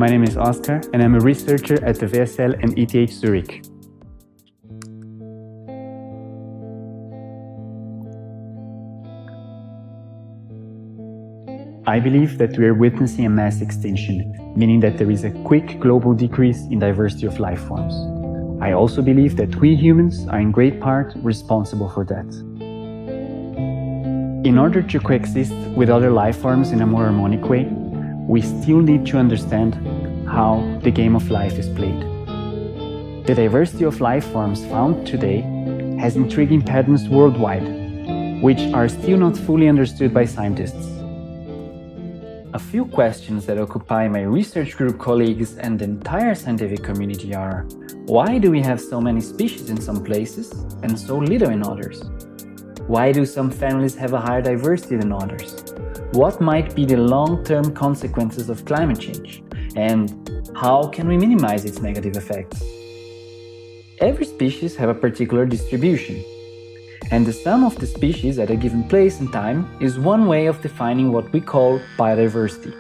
My name is Oskar and I'm a researcher at the WSL and ETH Zürich. I believe that we are witnessing a mass extinction, meaning that there is a quick global decrease in diversity of life forms. I also believe that we humans are in great part responsible for that. In order to coexist with other life forms in a more harmonic way, we still need to understand how the game of life is played. The diversity of life forms found today has intriguing patterns worldwide, which are still not fully understood by scientists. A few questions that occupy my research group colleagues and the entire scientific community are: why do we have so many species in some places and so little in others? Why do some families have a higher diversity than others? What might be the long-term consequences of climate change? And how can we minimize its negative effects? Every species have a particular distribution, and the sum of the species at a given place and time is one way of defining what we call biodiversity.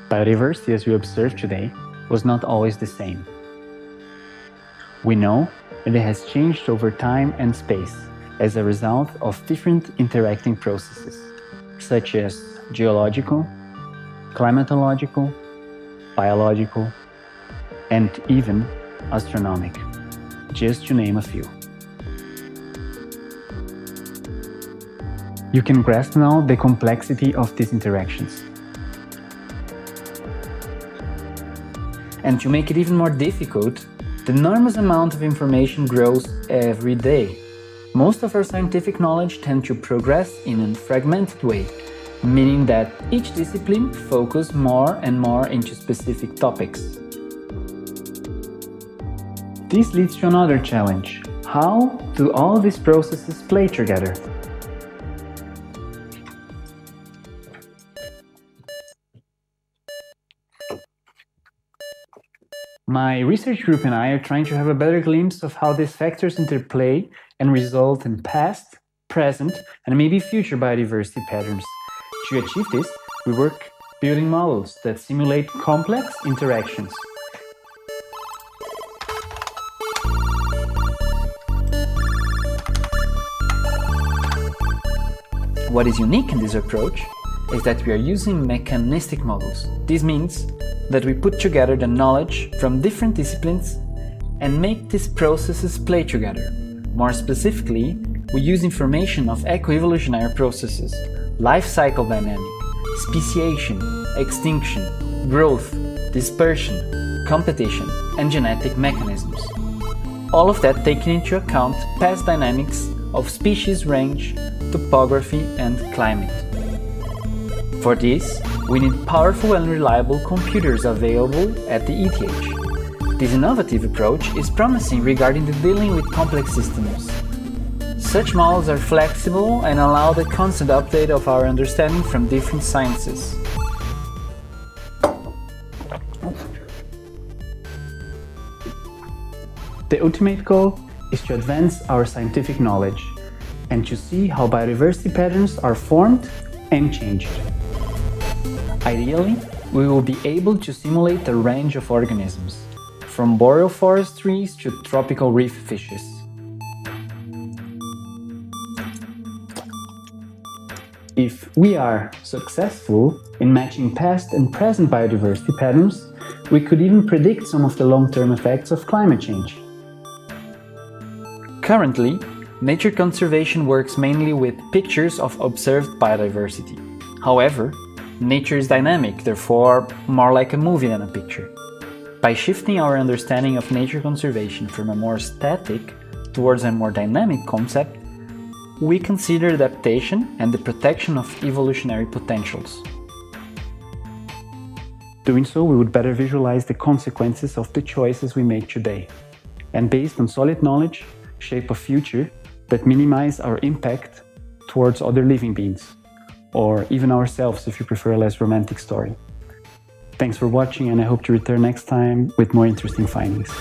Biodiversity, as we observe today, was not always the same. We know that it has changed over time and space as a result of different interacting processes, such as geological, climatological, biological, and even astronomic, just to name a few. You can grasp now the complexity of these interactions. And to make it even more difficult, the enormous amount of information grows every day. Most of our scientific knowledge tends to progress in a fragmented way, meaning that each discipline focuses more and more into specific topics. This leads to another challenge. How do all these processes play together? My research group and I are trying to have a better glimpse of how these factors interplay and result in past, present, and maybe future biodiversity patterns. To achieve this, we work building models that simulate complex interactions. What is unique in this approach is that we are using mechanistic models. This means that we put together the knowledge from different disciplines and make these processes play together. More specifically, we use information of macroevolutionary processes, life cycle dynamic, speciation, extinction, growth, dispersion, competition, and genetic mechanisms. All of that taking into account past dynamics of species range, topography, and climate. For this, we need powerful and reliable computers available at the ETH. This innovative approach is promising regarding the dealing with complex systems. Such models are flexible and allow the constant update of our understanding from different sciences. The ultimate goal is to advance our scientific knowledge and to see how biodiversity patterns are formed and changed. Ideally, we will be able to simulate a range of organisms, from boreal forest trees to tropical reef fishes. If we are successful in matching past and present biodiversity patterns, we could even predict some of the long-term effects of climate change. Currently, nature conservation works mainly with pictures of observed biodiversity. However, nature is dynamic, therefore more like a movie than a picture. By shifting our understanding of nature conservation from a more static towards a more dynamic concept, we consider adaptation and the protection of evolutionary potentials. Doing so, we would better visualize the consequences of the choices we make today, and based on solid knowledge, shape a future that minimize our impact towards other living beings, or even ourselves if you prefer a less romantic story. Thanks for watching, and I hope to return next time with more interesting findings.